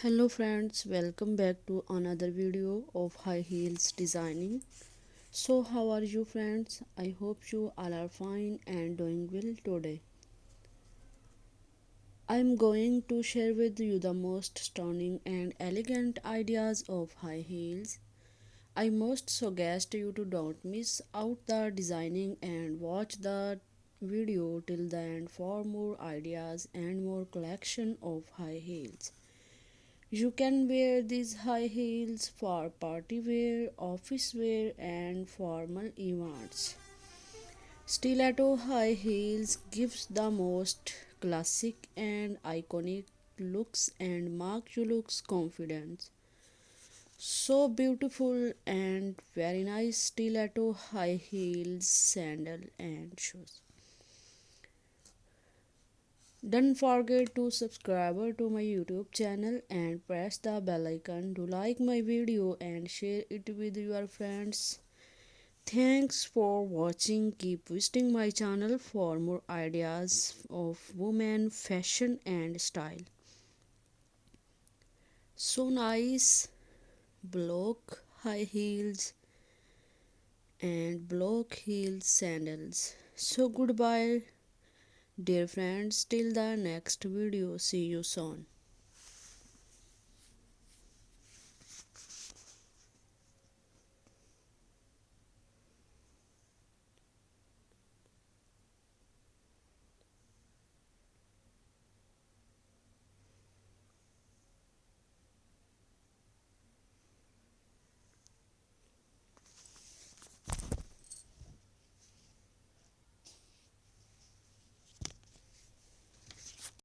Hello friends, welcome back to another video of high heels designing. So how are you friends? I hope you all are fine and doing well today. I'm going to share with you the most stunning and elegant ideas of high heels. I must suggest you to don't miss out the designing and watch the video till the end for more ideas and more collection of high heels. You can wear these high heels for party wear, office wear, and formal events. Stiletto high heels gives the most classic and iconic looks and mark you looks confidence. So beautiful and very nice stiletto high heels, sandal and shoes. Don't forget to subscribe to my YouTube channel and press the bell icon to like my video and share it with your friends. Thanks for watching. Keep visiting my channel for more ideas of women, fashion and style. So nice block high heels and block heel sandals. So goodbye dear friends till the next video. See you soon.